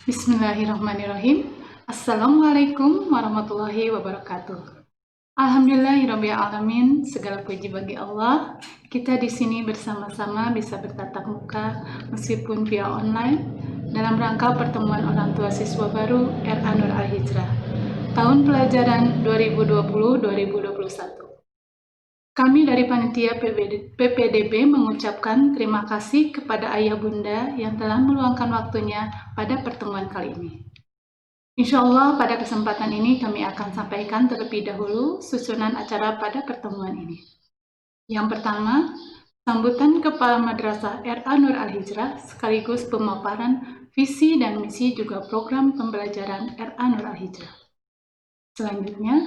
Bismillahirrahmanirrahim. Assalamualaikum warahmatullahi wabarakatuh. Alhamdulillahirabbil alamin. Segala puji bagi Allah. Kita di sini bersama-sama bisa bertatap muka meskipun via online dalam rangka pertemuan orang tua siswa baru RA Nur Al-Hijrah tahun pelajaran 2020-2021. Kami dari Panitia PPDB mengucapkan terima kasih kepada Ayah Bunda yang telah meluangkan waktunya pada pertemuan kali ini. Insya Allah pada kesempatan ini kami akan sampaikan terlebih dahulu susunan acara pada pertemuan ini. Yang pertama, sambutan Kepala Madrasah RA Nur Al-Hijrah sekaligus pemaparan visi dan misi juga program pembelajaran RA Nur Al-Hijrah. Selanjutnya,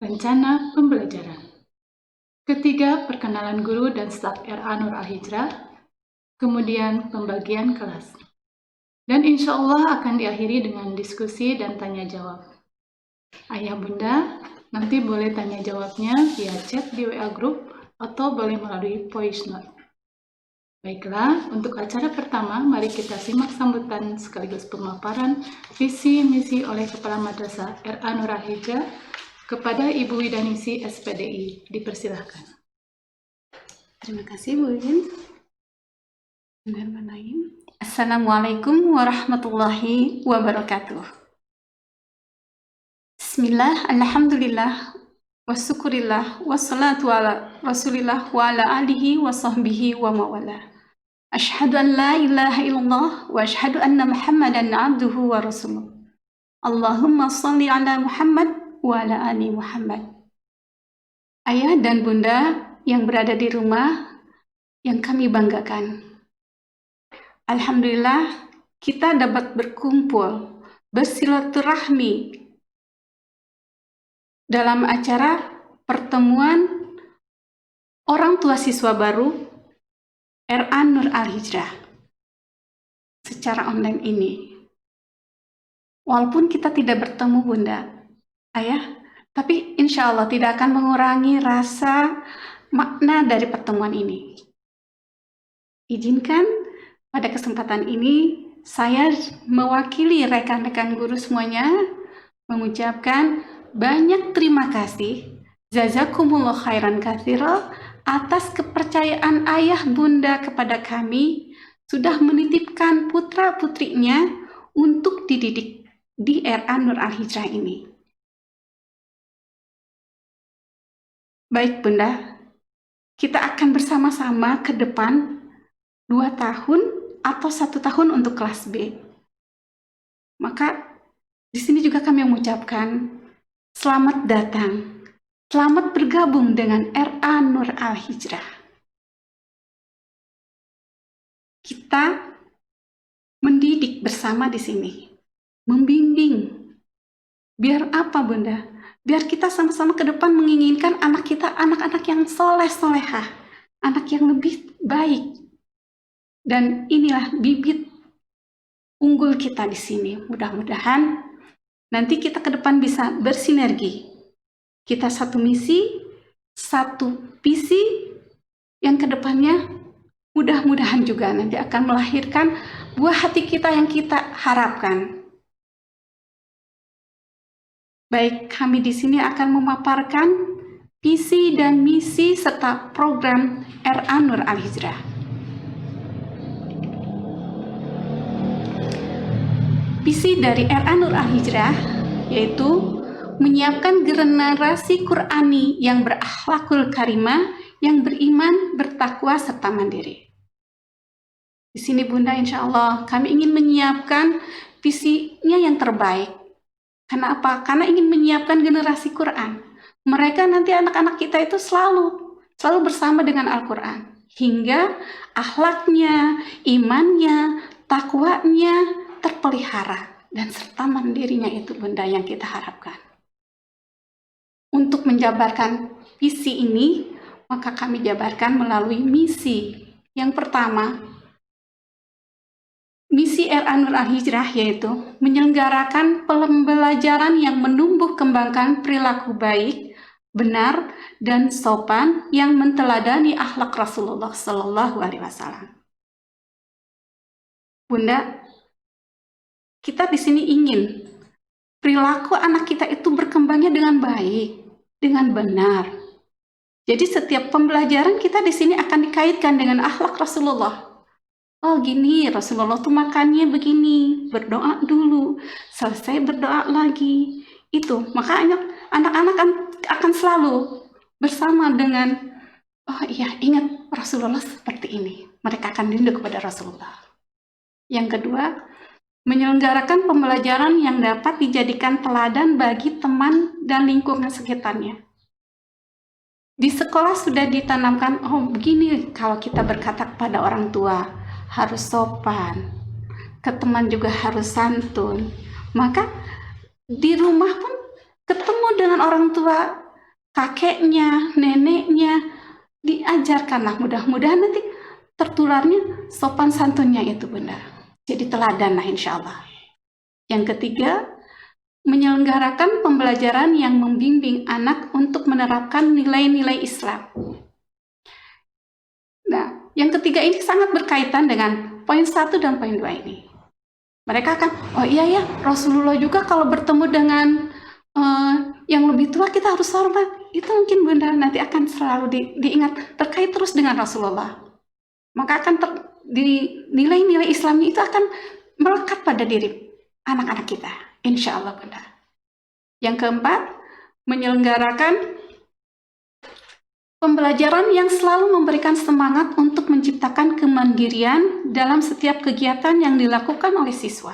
rencana pembelajaran. Ketiga, perkenalan guru dan staf RA Nur Al-Hijrah, kemudian pembagian kelas. Dan insya Allah akan diakhiri dengan diskusi dan tanya jawab. Ayah Bunda, nanti boleh tanya jawabnya via chat di WA Group atau boleh melalui voice note. Baiklah, untuk acara pertama, mari kita simak sambutan sekaligus pemaparan visi misi oleh Kepala Madrasah RA Nur Al-Hijrah kepada Ibu Widanisi SPDI. Dipersilahkan. Terima kasih Bu Win. Assalamualaikum warahmatullahi wabarakatuh. Bismillah, alhamdulillah, wasyukurillah, wassalatu ala rasulillah wa ala alihi wa sahbihi wa mawala. Ashhadu an la ilaha illallah wa ashhadu anna Muhammadan abduhu wa rasuluh. Allahumma salli ala Muhammad wa ala ali Muhammad. Ayah dan Bunda yang berada di rumah yang kami banggakan. Alhamdulillah kita dapat berkumpul, bersilaturahmi dalam acara pertemuan orang tua siswa baru RA Nur Al-Hijrah secara online ini. Walaupun kita tidak bertemu Bunda, Ayah, tapi insya Allah tidak akan mengurangi rasa makna dari pertemuan ini. Izinkan pada kesempatan ini saya mewakili rekan-rekan guru semuanya mengucapkan banyak terima kasih, jazakumullah khairan katsira, atas kepercayaan ayah bunda kepada kami sudah menitipkan putra-putrinya untuk dididik di RA Nur Al-Hijrah ini. Baik Bunda, kita akan bersama-sama ke depan 2 tahun atau 1 tahun untuk kelas B. Maka di sini juga kami mengucapkan selamat datang, selamat bergabung dengan RA Nur Al-Hijrah. Kita mendidik bersama di sini, membimbing. Biar apa Bunda? Biar kita sama-sama ke depan menginginkan anak kita anak-anak yang soleh-solehah, anak yang lebih baik. Dan inilah bibit unggul kita di sini. Mudah-mudahan nanti kita ke depan bisa bersinergi. Kita satu misi, satu visi yang ke depannya mudah-mudahan juga nanti akan melahirkan buah hati kita yang kita harapkan. Baik, kami di sini akan memaparkan visi dan misi serta program RA Nur Al-Hijrah. Visi dari RA Nur Al-Hijrah yaitu menyiapkan generasi Qur'ani yang berakhlakul karimah, yang beriman, bertakwa, serta mandiri. Di sini Bunda, insya Allah kami ingin menyiapkan visinya yang terbaik. Karena apa? Karena ingin menyiapkan generasi Quran. Mereka nanti anak-anak kita itu selalu bersama dengan Al-Quran. Hingga akhlaknya, imannya, takwanya terpelihara. Dan serta mandirinya itu Bunda yang kita harapkan. Untuk menjabarkan visi ini, maka kami jabarkan melalui misi. Yang pertama, misi RA Nur Al-Hijrah yaitu menyelenggarakan pembelajaran yang menumbuh kembangkan perilaku baik, benar, dan sopan yang menteladani akhlak Rasulullah Sallallahu Alaihi Wasallam. Bunda, kita di sini ingin perilaku anak kita itu berkembangnya dengan baik, dengan benar. Jadi setiap pembelajaran kita di sini akan dikaitkan dengan akhlak Rasulullah. Oh gini, Rasulullah tuh makannya begini, berdoa dulu, selesai berdoa lagi. Itu, makanya anak-anak akan selalu bersama dengan, oh iya, ingat Rasulullah seperti ini. Mereka akan rindu kepada Rasulullah. Yang kedua, menyelenggarakan pembelajaran yang dapat dijadikan teladan bagi teman dan lingkungan sekitarnya. Di sekolah sudah ditanamkan, oh begini kalau kita berkata kepada orang tua, harus sopan, ke teman juga harus santun. Maka di rumah pun ketemu dengan orang tua, kakeknya, neneknya, diajarkanlah, mudah-mudahan nanti tertularnya sopan santunnya itu Bunda. Jadi teladan lah insya Allah. Yang ketiga, menyelenggarakan pembelajaran yang membimbing anak untuk menerapkan nilai-nilai Islam. Nah, yang ketiga ini sangat berkaitan dengan poin 1 dan poin 2 ini. Mereka akan, oh iya ya, Rasulullah juga kalau bertemu dengan yang lebih tua kita harus hormat. Itu mungkin Bunda nanti akan selalu diingat terkait terus dengan Rasulullah. Maka akan di nilai-nilai Islamnya itu akan melekat pada diri anak-anak kita, insya Allah Bunda. Yang keempat, menyelenggarakan pembelajaran yang selalu memberikan semangat untuk menciptakan kemandirian dalam setiap kegiatan yang dilakukan oleh siswa.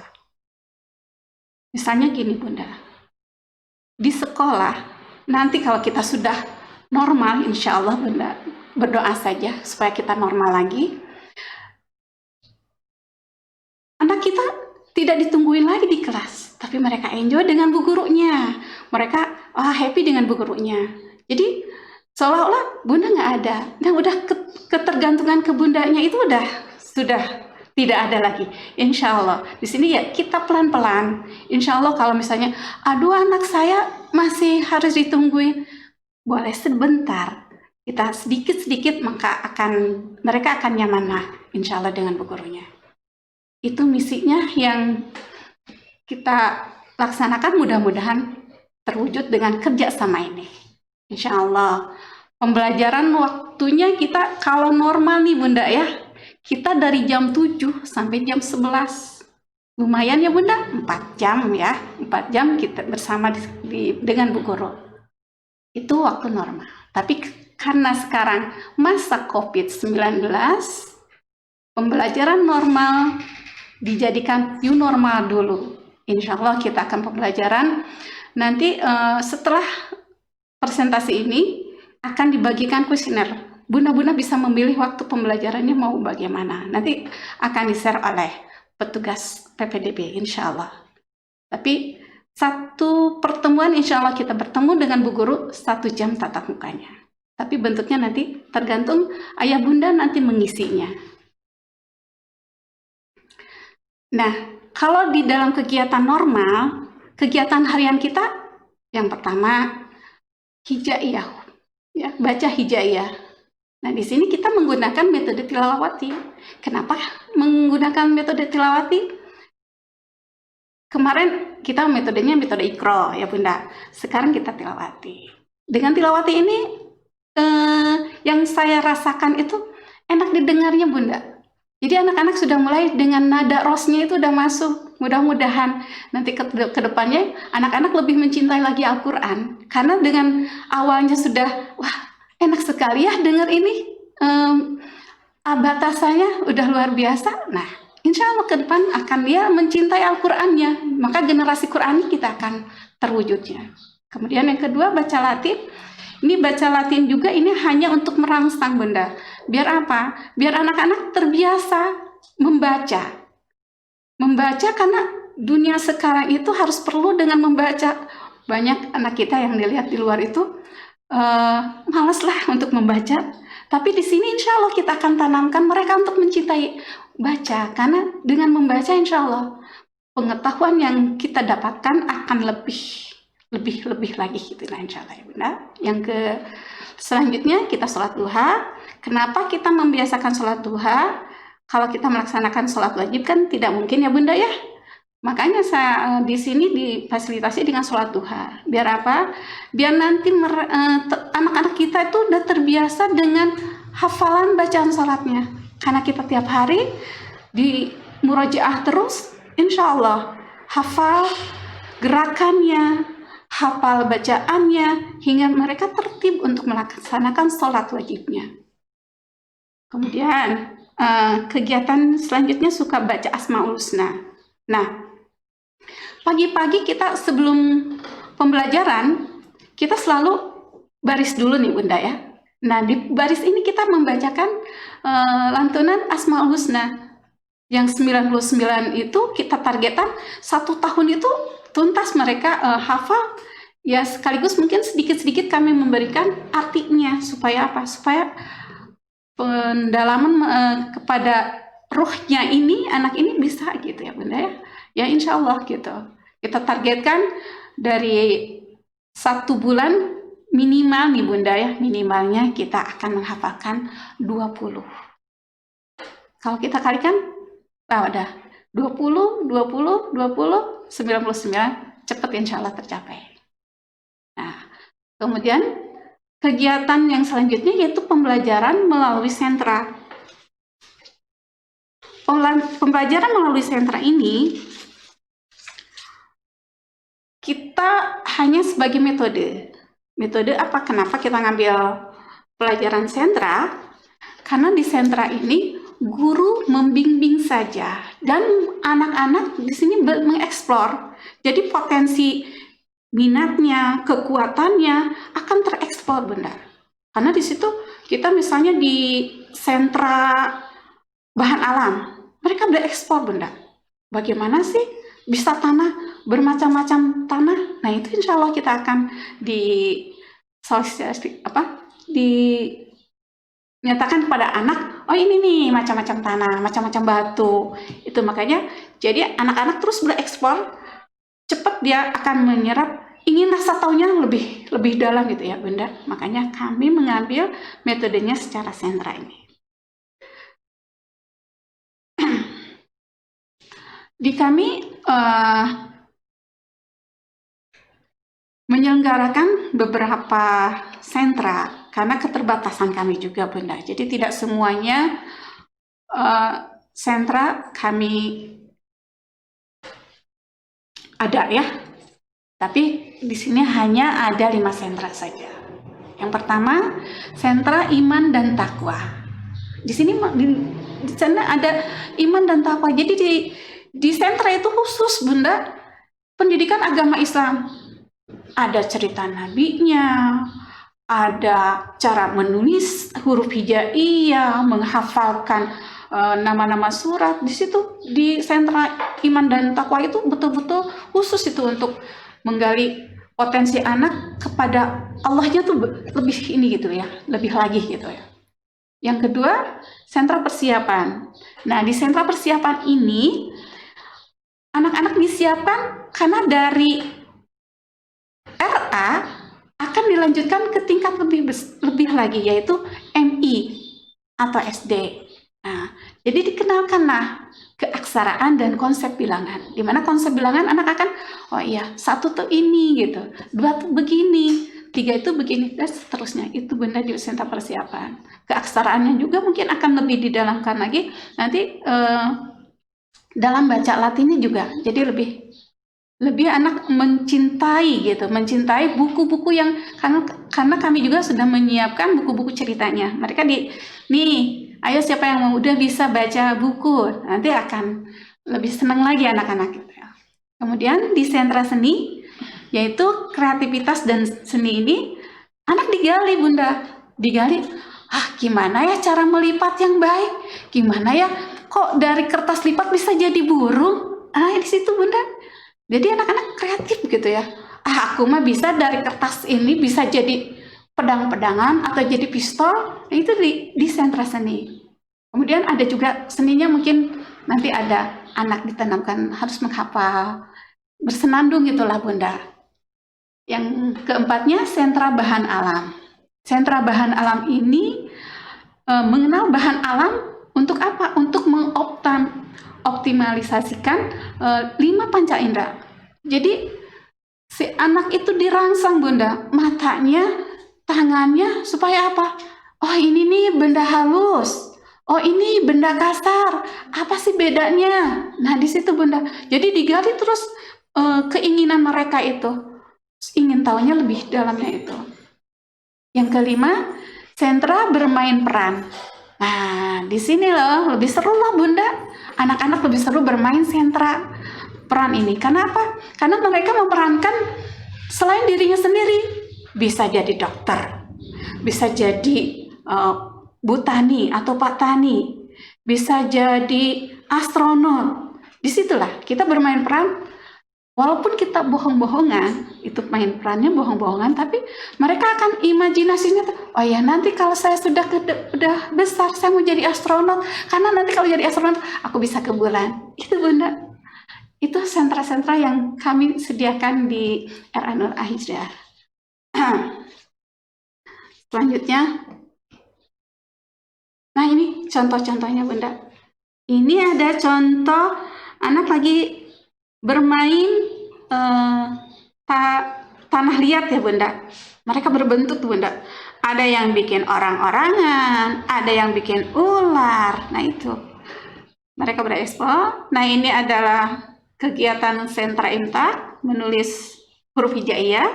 Misalnya gini Bunda, di sekolah nanti kalau kita sudah normal, insya Allah Bunda, berdoa saja supaya kita normal lagi. Anak kita tidak ditungguin lagi di kelas, tapi mereka enjoy dengan bu gurunya. Mereka happy dengan bu gurunya. Jadi seolah-olah Bunda nggak ada. Dan udah ketergantungan ke Bundanya itu sudah tidak ada lagi. Insya Allah. Di sini ya kita pelan-pelan. Insya Allah kalau misalnya, aduh anak saya masih harus ditungguin, boleh sebentar. Kita sedikit-sedikit maka mereka akan nyaman lah, insya Allah dengan bu gurunya. Itu misinya yang kita laksanakan, mudah-mudahan terwujud dengan kerjasama ini. Insya Allah. Pembelajaran waktunya kita kalau normal nih Bunda ya, kita dari jam 7 sampai jam 11. Lumayan ya Bunda, 4 jam ya. 4 jam kita bersama dengan bu guru. Itu waktu normal. Tapi karena sekarang masa COVID-19, pembelajaran normal dijadikan new normal dulu. Insya Allah kita akan pembelajaran. Nanti setelah presentasi ini akan dibagikan kuesioner. Bunda-bunda bisa memilih waktu pembelajarannya mau bagaimana. Nanti akan di-share oleh petugas PPDB, insya Allah. Tapi satu pertemuan insya Allah kita bertemu dengan bu guru 1 jam tatap mukanya. Tapi bentuknya nanti tergantung ayah bunda nanti mengisinya. Nah, kalau di dalam kegiatan normal, kegiatan harian kita, yang pertama hijaiyah, ya, baca hijaiyah. Nah, di sini kita menggunakan metode tilawati. Kenapa menggunakan metode tilawati? Kemarin kita metodenya metode Iqra, ya Bunda. Sekarang kita tilawati. Dengan tilawati ini, yang saya rasakan itu enak didengarnya Bunda. Jadi anak-anak sudah mulai dengan nada rosnya itu udah masuk. Mudah-mudahan nanti ke depannya anak-anak lebih mencintai lagi Al-Quran. Karena dengan awalnya sudah, wah enak sekali ya dengar ini. Batasannya udah luar biasa. Nah, insya Allah ke depan akan dia mencintai Al-Qurannya. Maka generasi Qurani kita akan terwujudnya. Kemudian yang kedua, baca Latin. Ini baca Latin juga ini hanya untuk merangsang Bunda. Biar apa? Biar anak-anak terbiasa membaca. Membaca karena dunia sekarang itu harus perlu dengan membaca. Banyak anak kita yang dilihat di luar itu malas lah untuk membaca. Tapi di sini insya Allah kita akan tanamkan mereka untuk mencintai baca. Karena dengan membaca insya Allah pengetahuan yang kita dapatkan akan lebih lagi gitu lah insya Allah ya Bunda. Yang selanjutnya kita sholat duha. Kenapa kita membiasakan sholat duha? Kalau kita melaksanakan sholat wajib kan tidak mungkin ya Bunda ya. Makanya saya di sini difasilitasi dengan sholat duha. Biar apa? Biar nanti anak-anak kita itu udah terbiasa dengan hafalan bacaan sholatnya. Karena kita tiap hari di murojaah terus, insya Allah hafal gerakannya, hafal bacaannya, hingga mereka tertib untuk melaksanakan sholat wajibnya. Kemudian kegiatan selanjutnya suka baca Asmaul Husna. Nah, pagi-pagi kita sebelum pembelajaran, kita selalu baris dulu nih Bunda ya. Nah, di baris ini kita membacakan lantunan Asmaul Husna. Yang 99 itu kita targetan 1 tahun itu tuntas mereka hafal. Ya sekaligus mungkin sedikit-sedikit kami memberikan artinya. Supaya apa? Supaya pendalaman kepada ruhnya ini, anak ini bisa gitu ya Bunda ya. Ya insya Allah gitu. Kita targetkan dari 1 bulan minimal nih Bunda ya. Minimalnya kita akan menghafalkan 20. Kalau kita kalikan, udah 20, 20, 20, 99, cepat insya Allah tercapai. Nah, kemudian kegiatan yang selanjutnya yaitu pembelajaran melalui sentra. Pembelajaran melalui sentra ini kita hanya sebagai metode. Metode apa? Kenapa kita ngambil pelajaran sentra? Karena di sentra ini guru membimbing saja dan anak-anak di sini mengeksplor. Jadi potensi minatnya, kekuatannya akan tereksplor Bunda. Karena di situ kita misalnya di sentra bahan alam, mereka bereksplor Bunda. Bagaimana sih bisa tanah bermacam-macam tanah? Nah itu insya Allah kita akan dinyatakan kepada anak, oh ini nih macam-macam tanah, macam-macam batu. Itu makanya jadi anak-anak terus bereksplor, cepat dia akan menyerap, ingin rasa taunya lebih dalam gitu ya Bunda. Makanya kami mengambil metodenya secara sentra ini. Di kami menyelenggarakan beberapa sentra karena keterbatasan kami juga Bunda. Jadi tidak semuanya sentra kami ada ya. Tapi di sini hanya ada 5 sentra saja. Yang pertama, sentra iman dan takwa. Di sini di sana ada iman dan takwa. Jadi di sentra itu khusus Bunda pendidikan agama Islam. Ada cerita nabinya, ada cara menulis huruf hijaiyah, menghafalkan nama-nama surat. Di situ di sentra iman dan takwa itu betul-betul khusus itu untuk menggali potensi anak kepada Allahnya tuh lebih ini gitu ya, lebih lagi gitu ya. Yang kedua, sentra persiapan. Nah, di sentra persiapan ini anak-anak disiapkan karena dari RA akan dilanjutkan ke tingkat lebih lagi yaitu MI atau SD. Nah, jadi dikenalkanlah keaksaraan dan konsep bilangan. Di mana konsep bilangan anak akan, oh iya, 1 tuh ini gitu, 2 tuh begini, 3 itu begini, dan seterusnya. Itu Bunda di sentra persiapan. Keaksaraannya juga mungkin akan lebih didalamkan lagi nanti dalam baca Latinnya juga. Jadi lebih anak mencintai gitu, mencintai buku-buku yang karena kami juga sudah menyiapkan buku-buku ceritanya. Mereka nih, ayo siapa yang mau udah bisa baca buku, nanti akan lebih senang lagi anak-anak gitu ya. Kemudian di sentra seni, yaitu kreativitas dan seni ini, anak digali Bunda, digali, gimana ya cara melipat yang baik, gimana ya kok dari kertas lipat bisa jadi burung, di situ Bunda. Jadi anak-anak kreatif gitu ya. Aku mah bisa dari kertas ini bisa jadi pedang-pedangan atau jadi pistol. Itu di sentra seni. Kemudian ada juga seninya mungkin nanti ada anak ditanamkan harus menghafal, bersenandung gitulah Bunda. Yang keempatnya sentra bahan alam. Sentra bahan alam ini mengenal bahan alam untuk apa? Untuk optimalisasikan 5 panca indera. Jadi si anak itu dirangsang Bunda, matanya, tangannya, supaya apa? Oh ini nih benda halus, oh ini benda kasar, apa sih bedanya? Nah di situ Bunda, jadi digali terus keinginan mereka itu, ingin tahunya lebih dalamnya itu. Yang kelima, sentra bermain peran. Nah, di sini loh lebih seru lah Bunda. Anak-anak lebih seru bermain sentra peran ini. Karena apa? Karena mereka memerankan selain dirinya sendiri. Bisa jadi dokter, bisa jadi Bu Tani atau Pak Tani, bisa jadi astronot. Disitulah kita bermain peran. Walaupun kita bohong-bohongan, itu main perannya bohong-bohongan, tapi mereka akan imajinasinya, oh ya nanti kalau saya sudah udah besar, saya mau jadi astronot, karena nanti kalau jadi astronot, aku bisa ke bulan. Itu Bunda, itu sentra-sentra yang kami sediakan di RA Nur Al-Hijrah. Selanjutnya, nah ini contoh-contohnya Bunda. Ini ada contoh anak lagi bermain tanah liat ya Bunda. Mereka berbentuk Bunda. Ada yang bikin orang-orangan, ada yang bikin ular. Nah itu mereka berekspor. Nah ini adalah kegiatan sentra imtak menulis huruf hijaiyah.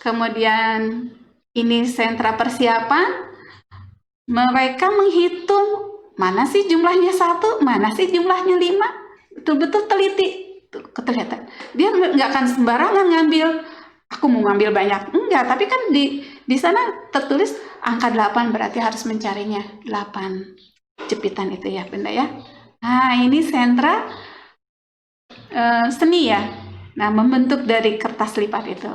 Kemudian ini sentra persiapan. Mereka menghitung mana sih jumlahnya 1, mana sih jumlahnya 5. Betul-betul teliti. Kelihatan dia nggak akan sembarangan ngambil, aku mau ngambil banyak, enggak, tapi kan di sana tertulis angka 8, berarti harus mencarinya 8 jepitan itu ya Bunda ya. Nah ini sentra seni ya, nah membentuk dari kertas lipat itu.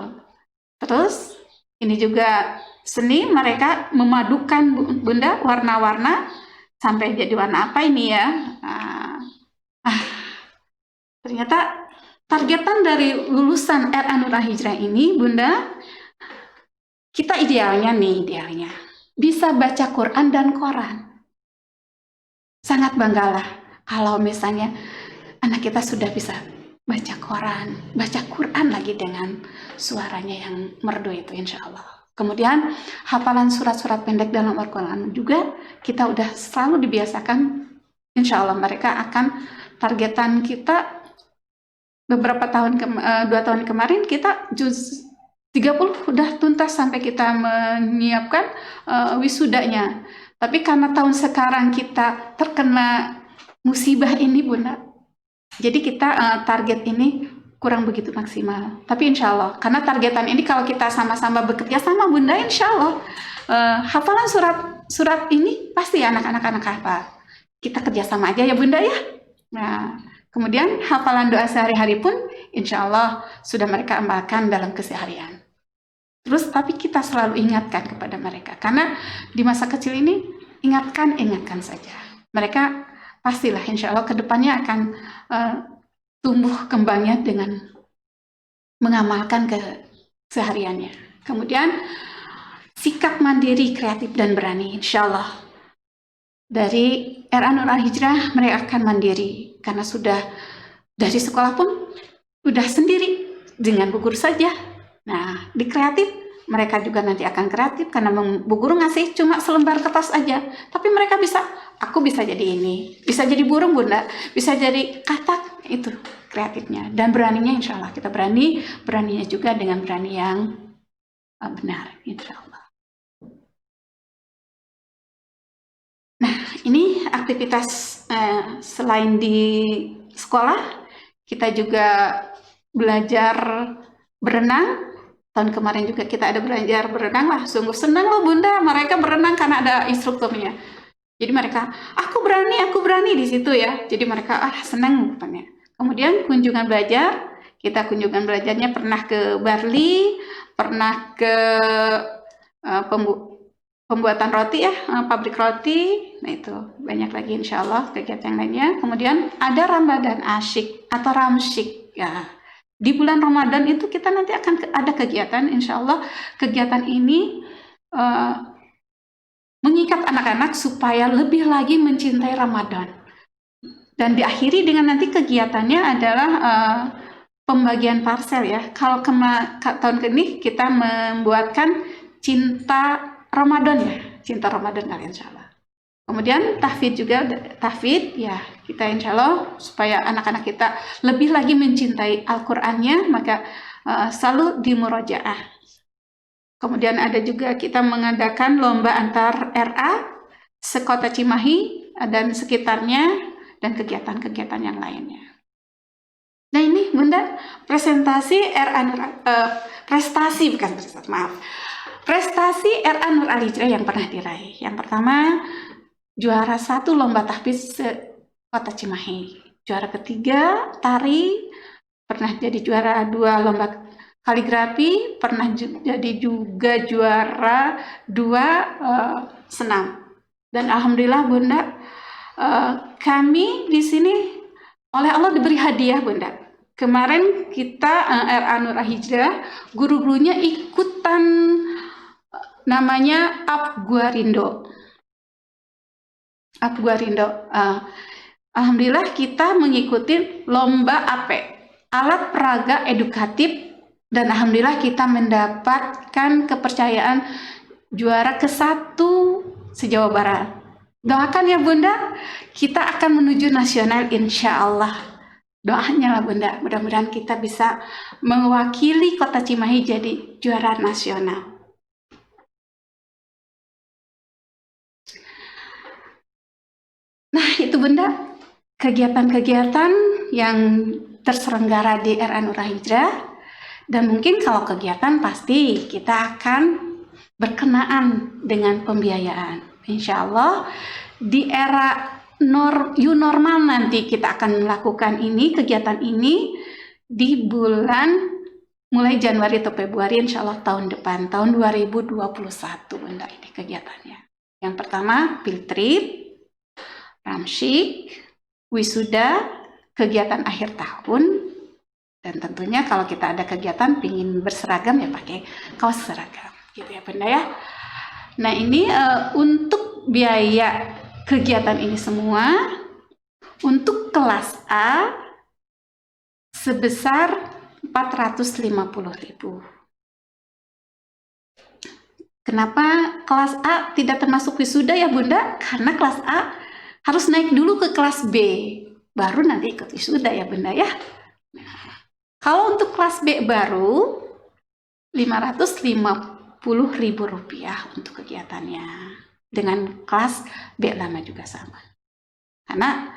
Terus ini juga seni, mereka memadukan Bunda warna-warna sampai jadi warna apa ini ya. Ternyata targetan dari lulusan RA Nur Al-Hijrah ini Bunda, kita idealnya bisa baca Quran dan Koran. Sangat banggalah kalau misalnya anak kita sudah bisa baca Quran lagi dengan suaranya yang merdu itu insya Allah. Kemudian hafalan surat-surat pendek dalam Al-Quran juga kita udah selalu dibiasakan, insya Allah mereka akan targetan kita. Beberapa tahun 2 tahun kemarin kita juz 30 udah tuntas sampai kita menyiapkan wisudanya. Tapi karena tahun sekarang kita terkena musibah ini Bunda, jadi kita target ini kurang begitu maksimal. Tapi insya Allah, karena targetan ini kalau kita sama-sama bekerja sama Bunda, insya Allah hafalan surat ini pasti anak-anak hafal. Kita kerjasama aja ya Bunda ya. Nah, kemudian hafalan doa sehari-hari pun insya Allah sudah mereka amalkan dalam keseharian. Terus tapi kita selalu ingatkan kepada mereka. Karena di masa kecil ini ingatkan saja. Mereka pastilah insya Allah kedepannya akan tumbuh kembangnya dengan mengamalkan kesehariannya. Kemudian sikap mandiri, kreatif, dan berani insya Allah. Dari RA Nur Al-Hijrah mereka akan mandiri. Karena sudah dari sekolah pun udah sendiri dengan bu guru saja. Nah di kreatif mereka juga nanti akan kreatif karena bu guru ngasih cuma selembar kertas aja, tapi mereka aku bisa jadi ini, bisa jadi burung Bunda, bisa jadi katak, itu kreatifnya. Dan beraninya insya Allah kita beraninya juga dengan berani yang benar insya Allah. Nah, ini aktivitas selain di sekolah, kita juga belajar berenang. Tahun kemarin juga kita ada belajar berenang lah. Sungguh senang loh Bunda, mereka berenang karena ada instrukturnya. Jadi mereka, aku berani di situ ya. Jadi mereka senang katanya. Kemudian kunjungan belajar, kita kunjungan belajarnya pernah ke Barli, pernah ke pembuatan roti ya, pabrik roti. Nah itu banyak lagi insya Allah kegiatan lainnya. Kemudian ada Ramadan Asyik atau Ramsyik ya. Di bulan Ramadan itu kita nanti akan ada kegiatan insya Allah. Kegiatan ini mengikat anak-anak supaya lebih lagi mencintai Ramadan. Dan diakhiri dengan nanti kegiatannya adalah pembagian parcel ya. Kalau tahun ini kita membuatkan cinta Ramadan ya, cinta Ramadan kalian insya Allah. Kemudian tahfidz juga, tahfidz ya, kita insya Allah supaya anak-anak kita lebih lagi mencintai Al-Qur'annya, maka selalu dimurojaah. Kemudian ada juga kita mengadakan lomba antar RA sekota Cimahi dan sekitarnya, dan kegiatan-kegiatan yang lainnya. Nah ini Bunda, prestasi RA Nur Al Hijrah yang pernah diraih. Yang pertama, juara 1 lomba tahfidz kota Cimahi. Juara ketiga tari, pernah jadi juara 2 lomba kaligrafi, pernah jadi juga juara 2 senam. Dan alhamdulillah Bunda, kami di sini oleh Allah diberi hadiah Bunda. Kemarin kita RA Nur Al Hijrah, guru-gurunya ikutan namanya Apguarindo. Alhamdulillah kita mengikuti lomba AP, alat peraga edukatif, dan alhamdulillah kita mendapatkan kepercayaan juara ke-1 se-Jawa Barat. Doakan ya Bunda, kita akan menuju nasional insya Allah. Doanya lah Bunda, mudah-mudahan kita bisa mewakili kota Cimahi jadi juara nasional. Nah itu Bunda, kegiatan-kegiatan yang terselenggara di RA Nur Al Hijrah. Dan mungkin kalau kegiatan pasti kita akan berkenaan dengan pembiayaan. Insya Allah di era new normal nanti kita akan melakukan kegiatan ini di bulan mulai Januari atau Februari insya Allah tahun depan, tahun 2021 Bunda, ini kegiatannya. Yang pertama field trip, ramsyik, wisuda, kegiatan akhir tahun, dan tentunya kalau kita ada kegiatan pingin berseragam ya pakai kaos seragam gitu ya Bunda ya. Nah ini untuk biaya kegiatan ini semua untuk kelas A sebesar 450.000. Kenapa kelas A tidak termasuk wisuda ya Bunda? Karena kelas A harus naik dulu ke kelas B, baru nanti ikut wisuda ya Bunda ya. Kalau untuk kelas B baru 550.000 rupiah untuk kegiatannya. Dengan kelas B lama juga sama. Karena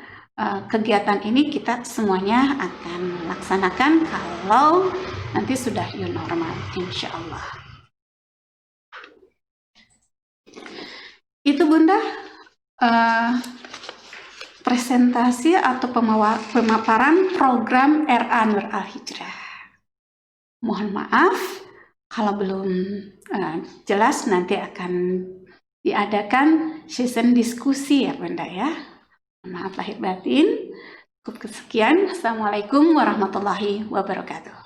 kegiatan ini kita semuanya akan laksanakan kalau nanti sudah new normal, insya Allah. Itu Bunda, presentasi atau pemaparan program RA Nur Al Hijrah. Mohon maaf kalau belum jelas, nanti akan diadakan session diskusi ya Bunda ya. Maaf lahir batin. Cukup sekian. Assalamualaikum warahmatullahi wabarakatuh.